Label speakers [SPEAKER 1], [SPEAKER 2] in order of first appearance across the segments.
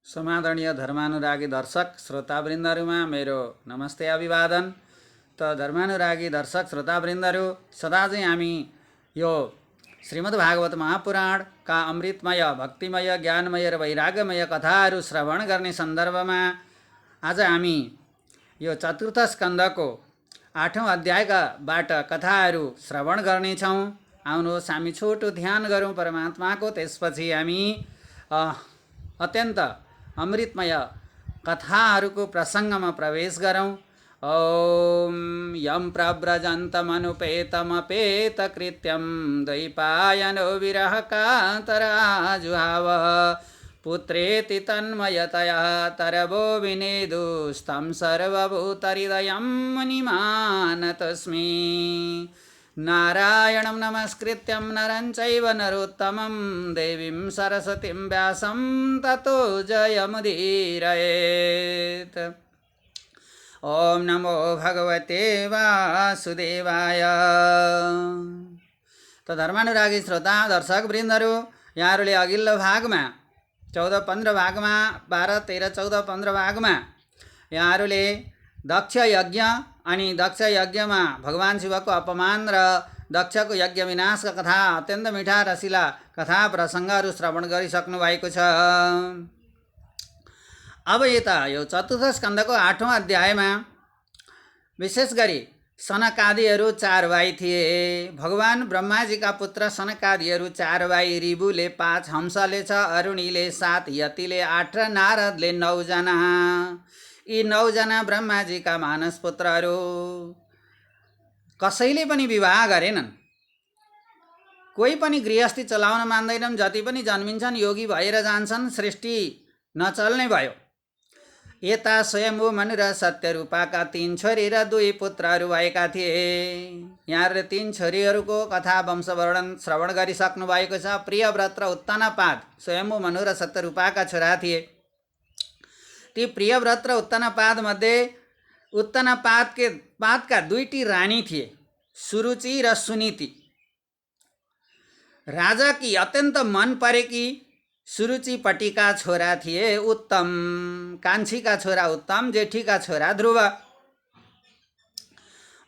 [SPEAKER 1] समादरणीय धर्मानुरागी दर्शक श्रोतावृन्दहरूमा मेरो नमस्ते अभिवादन। त धर्मानुरागी दर्शक श्रोतावृन्दहरू, सदा चाहिँ हामी यो श्रीमद्भागवत महापुराणका अमृतमय भक्तिमय ज्ञानमय र वैराग्यमय कथाहरू श्रवण गर्ने सन्दर्भमा आज हामी यो चतुर्थ स्कन्धको 8औं अध्यायबाट कथाहरू श्रवण गर्नेछौँ। आउनुहोस् हामी छोटो ध्यान गरौँ परमात्माको, त्यसपछि हामी अत्यन्त अमृतमय कथाहरूको प्रसङ्गमा प्रवेश गरौँ। ॐ यं प्रव्रजन्तमनुपेतमपेतकृत्यं द्वैपायनो विरह कातराजुहाव पुत्रेति तन्मयतया तरवो विनेदुस्तं सर्वभूतहृदयं मुनिमानतोऽस्मि। नारायणं नमस्कृत्यं नरं चैव नरोत्तमं देवीं सरस्वतीं व्यासं ततो जयमुदीरयेत्। ॐ नमो भगवते वासुदेवाय। त धर्मानुरागी श्रोता दर्शक वृन्दहरू, यहाँहरूले अघिल्लो भागमा 14-15 भागमा 12-13-14-15 भागमा यहाँहरूले दक्ष यज्ञ अनि दक्ष यज्ञमा भगवान शिवको अपमान र दक्षको यज्ञ विनाशका कथा, अत्यन्त मिठा रसिला कथा प्रसङ्गहरू श्रवण गरिसक्नु भएको छ। अब यता यो चतुर्थ स्कन्धको 8औं अध्यायमा विशेष गरी सनकादिहरू 4 भाइ थिए। भगवान ब्रह्माजीका पुत्र सनकादिहरू 4 भाइ। ऋभुले 5, हंसले 6, अरुणीले 7, यतिले 8 र नारदले 9 जना। यी 9 जना ब्रह्माजीका मानस पुत्रहरू कसैले पनि विवाह गरेनन्, कोही पनि गृहस्थी चलाउन मान्दैनन्। जति पनि जन्मिन्छन् योगी भएर जान्छन्, सृष्टि नचल्ने भयो। यता स्वयम्भू मनु र सत्यरूपाका 3 छोरी र 2 पुत्रहरू भएका थिए। यहाँहरूले 3 छोरीहरूको कथा वंशवर्णन श्रवण गरिसक्नु भएको छ। प्रियव्रत र उत्तनपाद स्वयम्भू मनु र सत्यरूपाका छोरा थिए। ती प्रियव्रत र उत्तनपाद मध्ये उत्तनपादका 2टी रानी थिए, सुरुचि र सुनीति। राजा की अत्यन्त मन परेकी सुरुचिपट्टिका छोरा थिए उत्तम, कान्छीका छोरा उत्तम, जेठीका छोरा ध्रुव।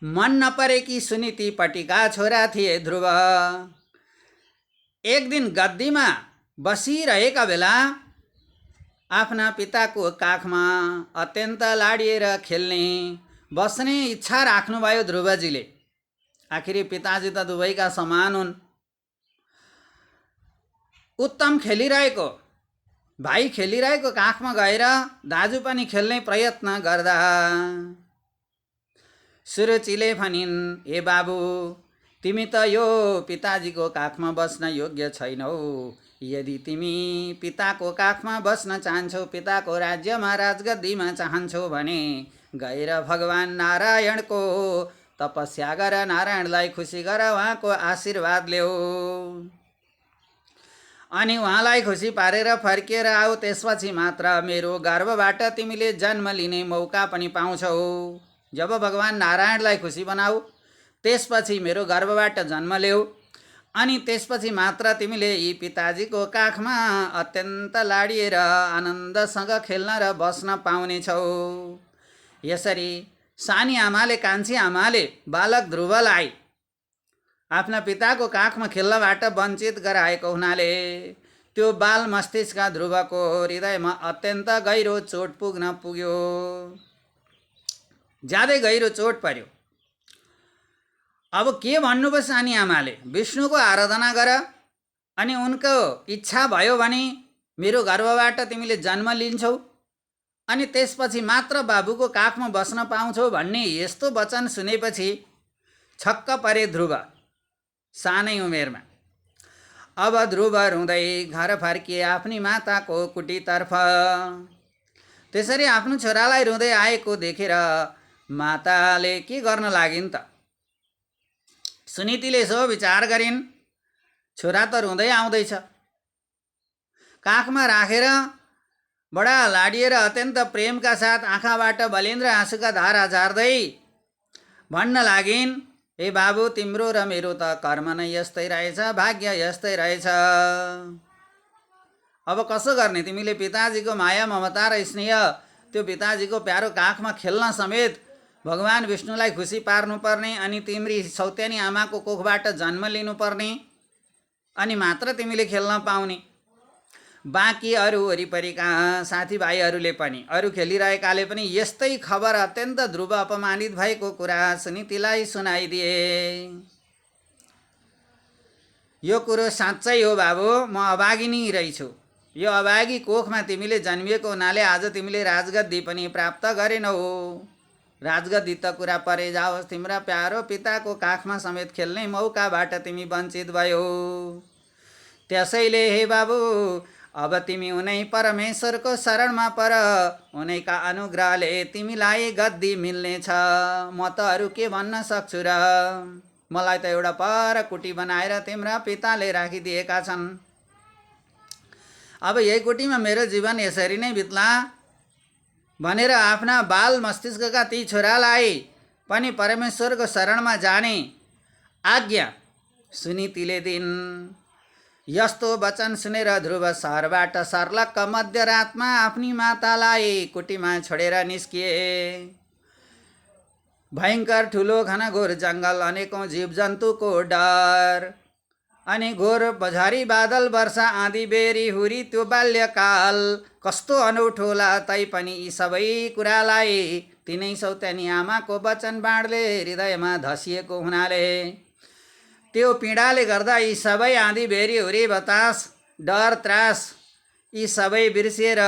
[SPEAKER 1] मन नपरेकी सुनीतिपट्टिका छोरा थिए ध्रुव। एक दिन गद्दीमा बसिरहेका बेला आफ्ना पिताको काखमा अत्यन्त लाडिएर खेल्ने बस्ने इच्छा राख्नुभयो ध्रुवजीले। आखिरी पिताजी त दुवैका समान हुन्। उत्तम खेलिरहेको, भाइ खेलिरहेको काखमा गएर दाजु पनि खेल्ने प्रयत्न गर्दा सुरुचिले भनिन्, ए बाबु, तिमी त यो पिताजीको काखमा बस्न योग्य छैनौ। यदि तिमी पिताको काखमा बस्न चाहन्छौ, पिताको राज्यमा राजगद्दीमा चाहन्छौ भने गएर भगवान नारायणको तपस्या गर, नारायणलाई खुसी गर, उहाँको आशीर्वाद ल्याऊ अनि उहाँलाई खुसी पारेर फर्किएर आऊ। त्यसपछि मात्र मेरो गर्भबाट तिमीले जन्म लिने मौका पनि पाउँछौ। जब भगवान नारायणलाई खुसी बनाऊ, त्यसपछि मेरो गर्भबाट जन्म ल्याऊ अनि त्यसपछि मात्र तिमीले यी पिताजीको काखमा अत्यन्त लाडिएर आनन्दसँग खेल्न र बस्न पाउनेछौ। यसरी सानी आमाले, कान्छी आमाले बालक ध्रुवलाई आफ्ना पिताको काखमा खेल्नबाट वञ्चित गराएको हुनाले त्यो बाल मस्तिष्क ध्रुवको हृदयमा अत्यन्त गहिरो चोट पुग्न पुग्यो। ज्यादै गहिरो चोट पर्यो। अब के भन्नु पो सानी आमाले, विष्णुको आराधना गर अनि उनको इच्छा भयो भने मेरो गर्भबाट तिमीले जन्म लिन्छौ अनि त्यसपछि मात्र बाबुको काखमा बस्न पाउँछौ भन्ने यस्तो वचन सुनेपछि छक्क परे ध्रुव सानै उमेरमा। अब ध्रुव रुँदै घर फर्किए आफ्नी माताको कुटीतर्फ। त्यसरी आफ्नो छोरालाई रुँदै आएको देखेर माताले के गर्न लागिन् त? सुनीतिले यसो विचार गरिन्, छोरा त रुँदै आउँदैछ। काखमा राखेर बडा लाडिएर अत्यन्त प्रेमका साथ आँखाबाट बलिन्द्र आँसुका धारा झार्दै भन्न लागिन्, ए बाबु, तिम्रो र मेरो त कर्म नै यस्तै रहेछ, भाग्य यस्तै रहेछ। अब कसो गर्ने? तिमीले पिताजीको माया ममता र स्नेह, त्यो पिताजीको प्यारो काखमा खेल्न समेत भगवान विष्णुलाई खुसी पार्नुपर्ने, अनि तिम्री सौतेनी आमाको कोखबाट जन्म लिनुपर्ने, अनि मात्र तिमीले खेल्न पाउने। बाँकी अरू वरिपरिका साथीभाइहरूले पनि, अरू खेलिरहेकाले पनि यस्तै खबर अत्यन्त ध्रुव अपमानित भएको कुरा सुनीतिलाई सुनाइदिए। यो कुरो साँच्चै हो बाबु, म अभागिनी रहेछु। यो अभागी कोखमा तिमीले जन्मिएको हुनाले आज तिमीले राजगद्दी पनि प्राप्त गरेनौ। राजगद्दी त कुरा परे जाओस्, तिम्रा प्यारो पिताको काखमा समेत खेल्ने मौकाबाट तिमी वञ्चित भयो। त्यसैले हे बाबु, अब तिमी उनै परमेश्वरको शरणमा पर, उनैका अनुग्रहले तिमीलाई गद्दी मिल्नेछ। म त अरू के भन्न सक्छु र? मलाई त एउटा पर कुटी बनाएर तिम्रा पिताले राखिदिएका छन्। अब यही कुटीमा मेरो जीवन यसरी नै बित्ला भनेर आफ्ना बाल मस्तिष्कका ती छोरालाई पनि परमेश्वरको शरणमा जाने आज्ञा सुनीतिले दिन्। यस्तो वचन सुनेर ध्रुव सहरबाट सर्लक्क मध्यरातमा आफ्नी मातालाई कुटीमा छोडेर निस्किए। भयङ्कर ठुलो घनघोर जङ्गल, अनेकौँ जीवजन्तुको डर, अनि घोर झरी बादल वर्षा आँधी बेरी हुरी, त्यो बाल्यकाल कस्तो अनौठो होला। तैपनि यी सबै कुरालाई तिनै सौतेनी आमाको वचन बाणले हृदयमा धसिएको हुनाले, त्यो पीडाले गर्दा यी सबै आँधी बेरी हुरी बतास डर त्रास यी सबै बिर्सिएर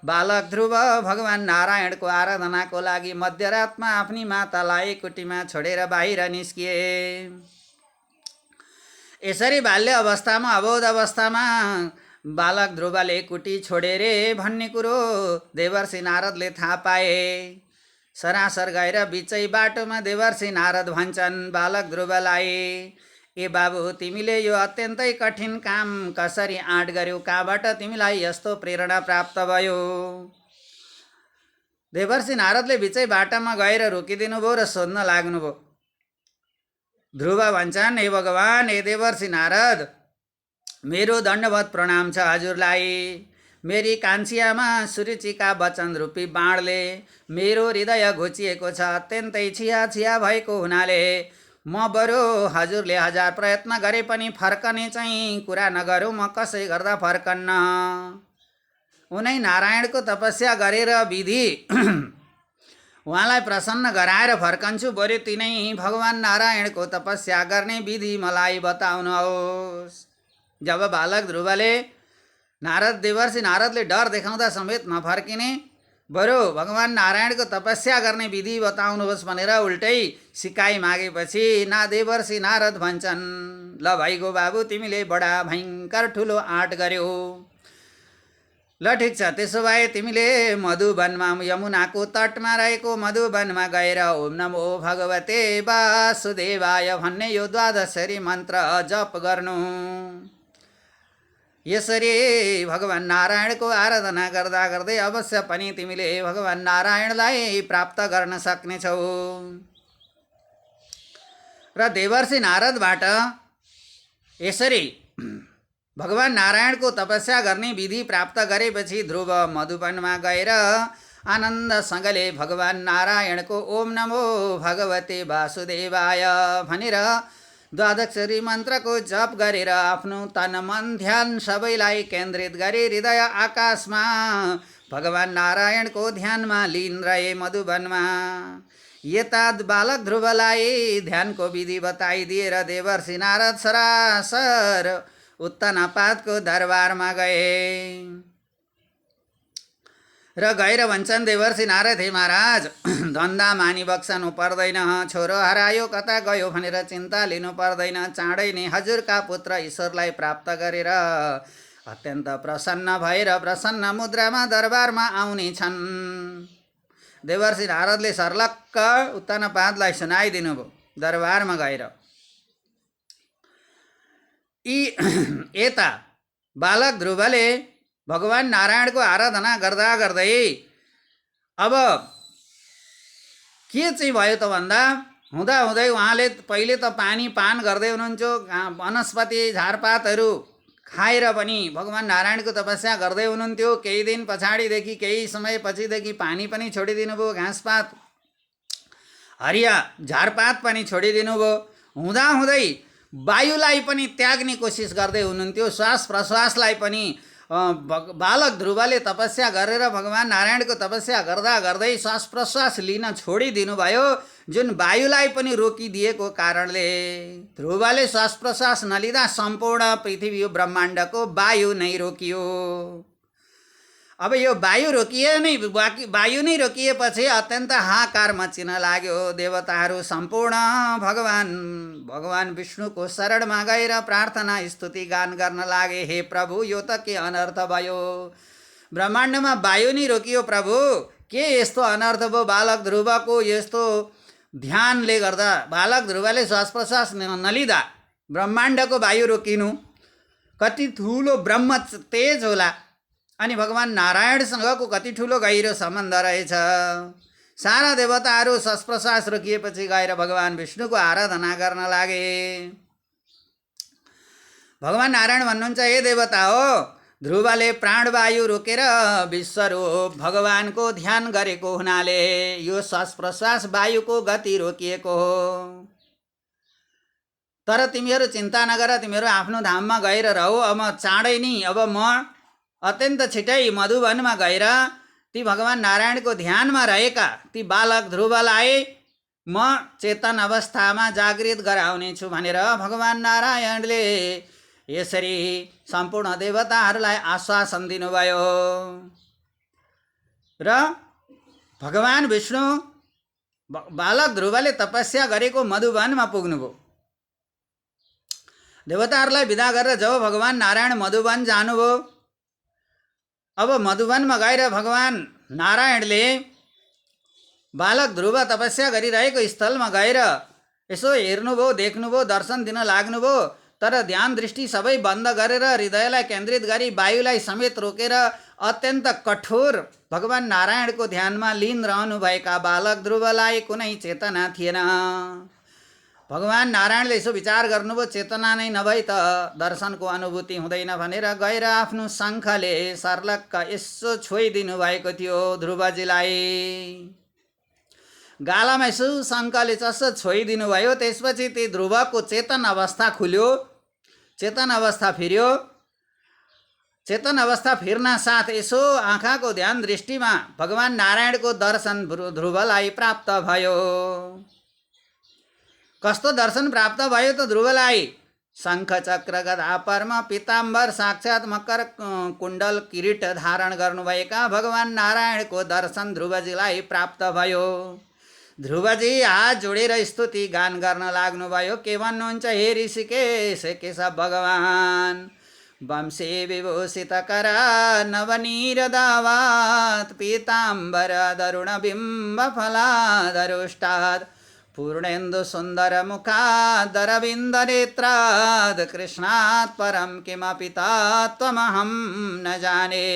[SPEAKER 1] बालक ध्रुव भगवान नारायणको आराधनाको लागि मध्यरातमा आफ्नी मातालाई कुटीमा छोडेर बाहिर निस्किए। यसरी बाल्य अवस्थामा, अबोध अवस्थामा बालक ध्रुवले कुटी छोडे रे भन्ने कुरो देवर्षि नारदले थाहा पाए। सरासर गएर बिचै बाटोमा देवर्षि नारद भन्छन् बालक ध्रुवलाई, ए बाबु, तिमीले यो अत्यन्तै कठिन काम कसरी आँट गर्यौ? कहाँबाट तिमीलाई यस्तो प्रेरणा प्राप्त भयो? देवर्षि नारदले बिचै बाटामा गएर रोकिदिनु भयो र सोध्न लाग्नुभयो। ध्रुव भन्छन्, हे भगवान, हे देवर्षि नारद, मेरो दण्डवत प्रणाम छ हजुरलाई। मेरी कान्छियामा सुरुचिका वचन रूपी बाणले मेरो हृदय घोचिएको छ। अत्यन्तै छिया छिया भएको हुनाले म बरु हजुरले 1000 प्रयत्न गरे पनि फर्कने चाहिँ कुरा नगरौँ। म कसै गर्दा फर्कन्न। उनै नारायणको तपस्या गरेर विधि उहाँलाई प्रसन्न गराएर फर्कन्छु। बरु तिनै भगवान नारायणको तपस्या गर्ने विधि मलाई बताउनुहोस्। जब बालक ध्रुवले देवर्षि नारदले डर देखाउँदा समेत नफर्किने, बरु भगवान नारायणको तपस्या गर्ने विधि बताउनुहोस् भनेर उल्टै सिकाइ मागेपछि देवर्षि नारद भन्छन्, ल भइगो बाबु, तिमीले बडा भयङ्कर ठुलो आँट गर्यौ। ल ठिक छ, त्यसो भए तिमीले मधुवनमा, यमुनाको तटमा रहेको मधुवनमा गएर ओम नमो भगवते वासुदेवाय भन्ने यो 12 मन्त्र जप गर्नु। यसरी भगवान नारायणको आराधना गर्दा गर्दै अवश्य पनि तिमीले भगवान नारायणलाई प्राप्त गर्न सक्नेछौ। र देवर्षि नारदबाट यसरी भगवान नारायणको तपस्या गर्ने विधि प्राप्त गरेपछि ध्रुव मधुवनमा गएर आनन्दसँगले भगवान नारायणको ओम नमो भगवते वासुदेवाय भनेर 12 मन्त्रको जप गरेर आफ्नो तन मन ध्यान सबैलाई केन्द्रित गरी हृदय आकाशमा भगवान नारायणको ध्यानमा लीन रहे मधुवनमा। यता बालक ध्रुवलाई ध्यानको विधि बताइदिएर देवर्षि नारद सरासर उत्तनपातको दरबारमा गए र गएर भन्छन्, देवर्षि नारद, हे महाराज, धन्दा मानी बक्सनु पर्दैन, छोरो हरायो कता गयो भनेर चिन्ता लिनु पर्दैन। चाँडै नै हजुरका पुत्र ईश्वरलाई प्राप्त गरेर अत्यन्त प्रसन्न भएर प्रसन्न मुद्रामा दरबारमा आउने छन्। देवर्षि नारदले सर्लक्क उत्तनपातलाई सुनाइदिनु भयो दरबारमा गएर। यता बालक ध्रुवले भगवान नारायणको आराधना गर्दा गर्दै अब के चाहिँ भयो त भन्दा हुँदाहुँदै उहाँले पहिले त पानी पान गर्दै हुनुहुन्थ्यो, वनस्पति झारपातहरू खाएर पनि भगवान् नारायणको तपस्या गर्दै हुनुहुन्थ्यो। केही दिन पछाडिदेखि, केही समयपछिदेखि पानी पनि छोडिदिनु भयो, घाँसपात हरिया झारपात पनि छोडिदिनु भयो। हुँदाहुँदै वायुलाई पनि त्याग्ने कोसिस गर्दै हुनुहुन्थ्यो। श्वास प्रश्वासलाई पनि बालक ध्रुवले तपस्या गरेर भगवान् नारायणको तपस्या गर्दा गर्दै श्वास प्रश्वास लिन छोडिदिनु भयो। जुन वायुलाई पनि रोकिदिएको कारणले ध्रुवले श्वास प्रश्वास नलिँदा सम्पूर्ण पृथ्वी ब्रह्माण्डको वायु नै रोकियो। अब यो वायु रोकिए नै, वायु नै रोकिएपछि अत्यन्त हाहाकार मचिन लाग्यो। देवताहरू सम्पूर्ण भगवान् विष्णुको शरणमा गएर प्रार्थना स्तुति गान गर्न लागे। हे प्रभु, यो त के अनर्थ भयो, ब्रह्माण्डमा वायु नै रोकियो प्रभु, के यस्तो अनर्थ भयो। बालक ध्रुवको यस्तो ध्यानले गर्दा, बालक ध्रुवले श्वास प्रश्वास नलिँदा ब्रह्माण्डको वायु रोकिनु कति ठुलो ब्रह्म तेज होला। अनि भगवान् नारायणसँगको कति ठुलो गहिरो सम्बन्ध रहेछ। सारा देवताहरू श्वास प्रश्वास रोकिएपछि गएर भगवान् विष्णुको आराधना गर्न लागे। भगवान् नारायण भन्नुहुन्छ, हे देवता हो, ध्रुवले प्राणवायु रोकेर विश्वरूप भगवानको ध्यान गरेको हुनाले यो श्वास प्रश्वास वायुको गति रोकिएको हो। तर तिमीहरू चिन्ता नगर, तिमीहरू आफ्नो धाममा गएर रहो। अब चाँडै नै, अब म अत्यन्त छिटै मधुवनमा गएर ती भगवान् नारायणको ध्यानमा रहेका ती बालक ध्रुवलाई म चेतन अवस्थामा जागृत गराउनेछु भनेर भगवान् नारायणले यसरी सम्पूर्ण देवताहरूलाई आश्वासन दिनुभयो। र भगवान् विष्णु बालक ध्रुवले तपस्या गरेको मधुवनमा पुग्नुभयो। देवताहरूलाई विदा गरेर जब भगवान् नारायण मधुवन जानुभयो, अब मधुवनमा गएर भगवान् नारायणले बालक ध्रुव तपस्या गरिरहेको स्थलमा गएर यसो हेर्नुभयो, देख्नुभयो, दर्शन दिन लाग्नुभयो। तर ध्यान दृष्टि सबै बन्द गरेर हृदयलाई केन्द्रित गरी वायुलाई समेत रोकेर अत्यन्त कठोर भगवान् नारायणको ध्यानमा लीन रहनुभएका बालक ध्रुवलाई कुनै चेतना थिएन। भगवान् नारायणले यसो विचार गर्नुभयो, चेतना नै नभई त दर्शनको अनुभूति हुँदैन भनेर गएर आफ्नो शङ्खले सर्लक्क यसो छोइदिनु भएको थियो ध्रुवजीलाई। गालामा यसो शङ्खले चस्सो छोइदिनु भयो। त्यसपछि ती ध्रुवको चेतन अवस्था खुल्यो, चेतन अवस्था फिर्यो। चेतन अवस्था फिर्न साथ यसो आँखाको ध्यान दृष्टिमा भगवान् नारायणको दर्शन ध्रुवलाई प्राप्त भयो। कस्तो दर्शन प्राप्त भयो त ध्रुवलाई? शङ्ख चक्र गदा पद्म पीताम्बर साक्षात् मकर कुण्डल किरीट धारण गर्नुभएका भगवान् नारायणको दर्शन ध्रुवजीलाई प्राप्त भयो। ध्रुवजी हात जोडेर स्तुति गान गर्न लाग्नुभयो। के भन्नुहुन्छ, हे ऋषिकेश केशव भगवान्, वंशे विभूषित करा नवनीर दावात् पीताम्बर दरुण बिम्ब फलादरुष्टात् पूर्णेन्दु सुंदर मुखात् दरविन्द नेत्रात् कृष्णात् परं किमपि तत्त्वमहं न जाने।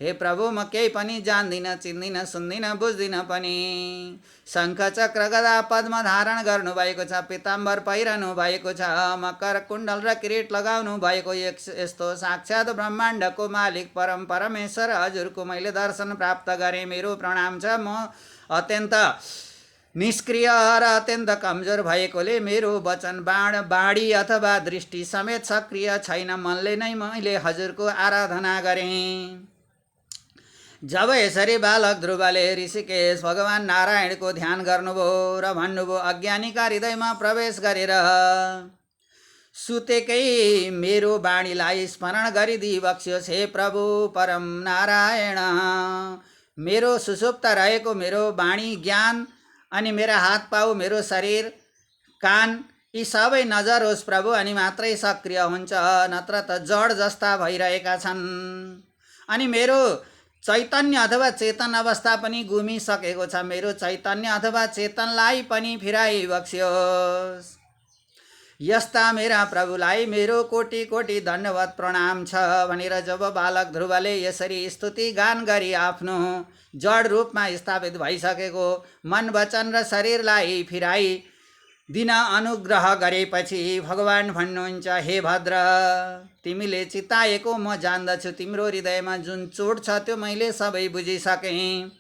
[SPEAKER 1] हे प्रभु, म केही पनि जान्दिन, चिन्दिन, सुन्दिन, बुझ्दिन पनि। शङ्ख चक्र गदा पद्म धारण गर्नुभएको छ, पीताम्बर पहिरनु भएको छ, मकर कुण्डल र किरीट लगाउनु भएको यस्तो साक्षात् ब्रह्माण्डको मालिक परम परमेश्वर हजुरको मैले दर्शन प्राप्त गरेँ। मेरो प्रणाम छ। म अत्यन्त निष्क्रिय र अत्यन्त कमजोर भएकोले मेरो वचन बाणी अथवा दृष्टि समेत सक्रिय छैन। मनले नै मैले हजुरको आराधना गरेँ। जब यसरी बालक ध्रुवले ऋषिकेश भगवान् नारायणको ध्यान गर्नुभयो र भन्नुभयो, अज्ञानीका हृदयमा प्रवेश गरेर सुतेकै मेरो बाणीलाई स्मरण गरिदिई बक्स्योस्। हे प्रभु परम नारायण, मेरो सुसुप्त रहेको मेरो बाणी ज्ञान अनि मेरा हात पाउ, मेरो शरीर कान यी सबै नजर होस् प्रभु, अनि मात्रै सक्रिय हुन्छ, नत्र त जड जस्ता भइरहेका छन्। अनि मेरो चैतन्य अथवा चेतन अवस्था पनि गुमिसकेको छ। मेरो चैतन्य अथवा चेतनलाई पनि फिराइ बक्स्योस्। यस्ता मेरा प्रभुलाई मेरो कोटि कोटि धन्यवाद प्रणाम छ भनेर जब बालक ध्रुवले यसरी स्तुति गान गरी आफ्नो जड रूपमा स्थापित भइसकेको मन वचन र शरीरलाई फिराई दिन अनुग्रह गरेपछि भगवान भन्नुहुन्छ, हे भद्र, तिमीले चिताएको म जान्दछु। तिम्रो हृदयमा जुन चोट छ त्यो मैले सबै बुझिसकेँ।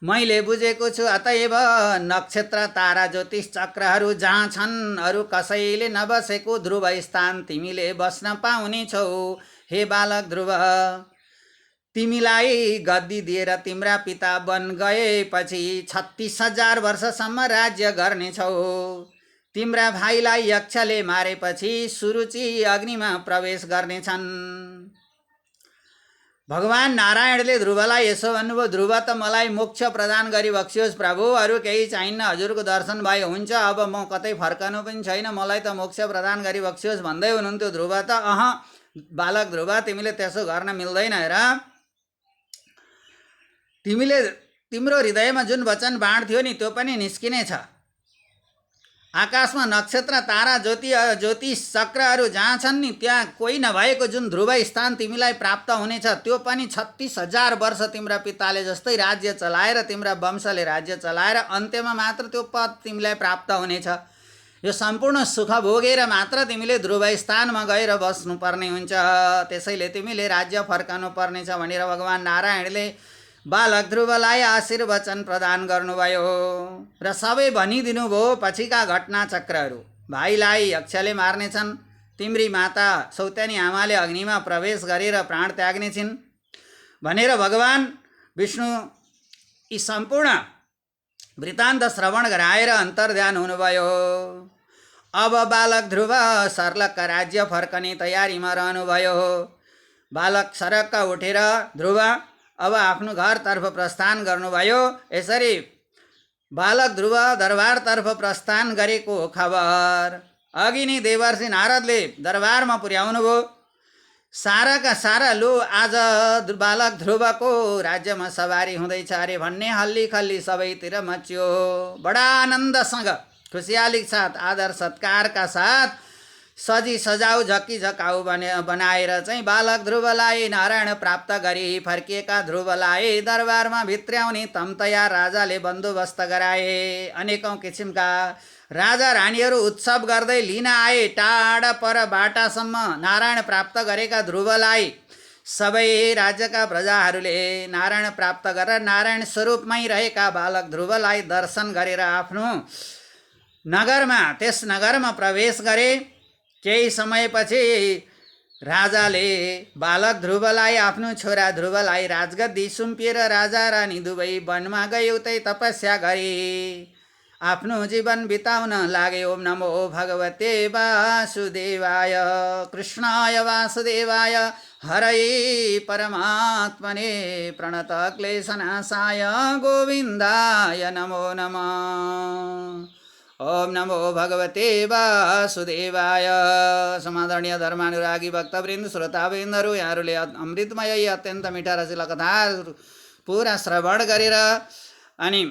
[SPEAKER 1] मैले बुझेको छु। अतएव नक्षत्र, तारा, ज्योतिष चक्रहरू जहाँ छन्, अरू कसैले नबसेको ध्रुव स्थान तिमीले बस्न पाउने छौ। हे बालक ध्रुव, तिमीलाई गद्दी दिएर तिम्रा पिता वन गएपछि 36,000 वर्षसम्म राज्य गर्नेछौ। तिम्रा भाइलाई यक्षले मारेपछि सुरुचि अग्निमा प्रवेश गर्नेछन्। भगवान नारायणले ध्रुवलाई यसो भन्नुभयो, ध्रुव त मलाई मोक्ष प्रदान गरी बक्सियोस् प्रभु, अरू केही चाहिन्न, हजुरको दर्शन भए हुन्छ, अब म कतै फर्कनु पनि छैन, मलाई त मोक्ष प्रदान गरी बक्सियोस् भन्दै हुनुहुन्थ्यो। ध्रुव त बालक ध्रुव, तिमीले त्यसो गर्न मिल्दैन। हेर, तिम्रो हृदयमा जुन वचन बाण थियो नि त्यो पनि निस्किनेछ। आकाशमा नक्षत्र, तारा, ज्योतिष चक्रहरू जहाँ छन् नि, त्यहाँ कोही नभएको जुन ध्रुव स्थान तिमीलाई प्राप्त हुनेछ, त्यो पनि 36,000 वर्ष तिम्रा पिताले जस्तै राज्य चलाएर, तिम्रा वंशले राज्य चलाएर अन्त्यमा मात्र त्यो पद तिमीलाई प्राप्त हुनेछ। यो सम्पूर्ण सुख भोगेर मात्र तिमीले ध्रुव स्थानमा गएर बस्नुपर्ने हुन्छ। त्यसैले तिमीले राज्य फर्कनु पर्नेछ भनेर भगवान नारायणले बालक ध्रुवलाई आशीर्वचन प्रदान गर्नुभयो र सबै भनिदिनु भयो पछिका घटना चक्रहरू। भाइलाई यक्षले मार्नेछन्, तिम्री माता सौतेनी आमाले अग्निमा प्रवेश गरेर प्राण त्याग्नेछिन् भनेर भगवान विष्णु यी सम्पूर्ण वृत्तान्त श्रवण गराएर अन्तर्ध्यान हुनुभयो। अब बालक ध्रुव सर्लक्क राज्य फर्कने तयारीमा रहनुभयो। बालक सरक्क उठेर ध्रुव अब आफ्नो घरतर्फ प्रस्थान गर्नुभयो। यसरी बालक ध्रुव दरबारतर्फ प्रस्थान गरेको खबर अघि नै देवर्षि नारदले दरबारमा पुर्याउनु भयो। साराका सारा लो आज बालक ध्रुवको राज्यमा सवारी हुँदैछ अरे भन्ने हल्ली खल्ली सबैतिर मच्यो। बडा आनन्दसँग, खुसियालीका साथ, आदर सत्कारका साथ सजी सजाउ झक्की झकाउ बनाएर चाहिँ बालक ध्रुवलाई नारायण प्राप्त गरी फर्किएका ध्रुवलाई दरबारमा भित्र्याउने तम्तया राजाले बन्दोबस्त गराए। अनेकौं किसिमका राजा रानीहरू उत्सव गर्दै लिन आए। टाढा पर बाटासम्म नारायण प्राप्त गरेका ध्रुवलाई सबै राज्यका प्रजाहरूले नारायण प्राप्त गरेर नारायण स्वरूपमै रहेका बालक ध्रुवलाई दर्शन गरेर आफ्नो नगरमा, त्यस नगरमा प्रवेश गरे। केही समयपछि राजाले बालक ध्रुवलाई, आफ्नो छोरा ध्रुवलाई राजगद्दी सुम्पिएर राजा रानी दुवै वनमा गए, उतै तपस्या गरे, आफ्नो जीवन बिताउन लागे। ओम नमो भगवते वासुदेवाय, कृष्णाय वासुदेवाय, हरये परमात्मने, प्रणत क्लेशनाशाय गोविन्दाय नमो नमः। ओम नमो भगवते वासुदेवाय। समादरणीय धर्मानुरागी भक्तवृन्द, श्रोतावृन्दहरू, यहाँहरूले अमृतमय अत्यन्त मिठा रसिला कथाहरू पुरा श्रवण गरेर अनि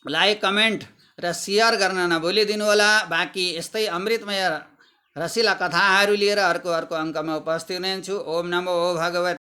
[SPEAKER 1] लाइक, कमेन्ट र सेयर गर्न नभुलिदिनु होला। बाँकी यस्तै अमृतमय रसिला कथाहरू लिएर अर्को अङ्कमा उपस्थित हुनेछु। ओम नमो भगवते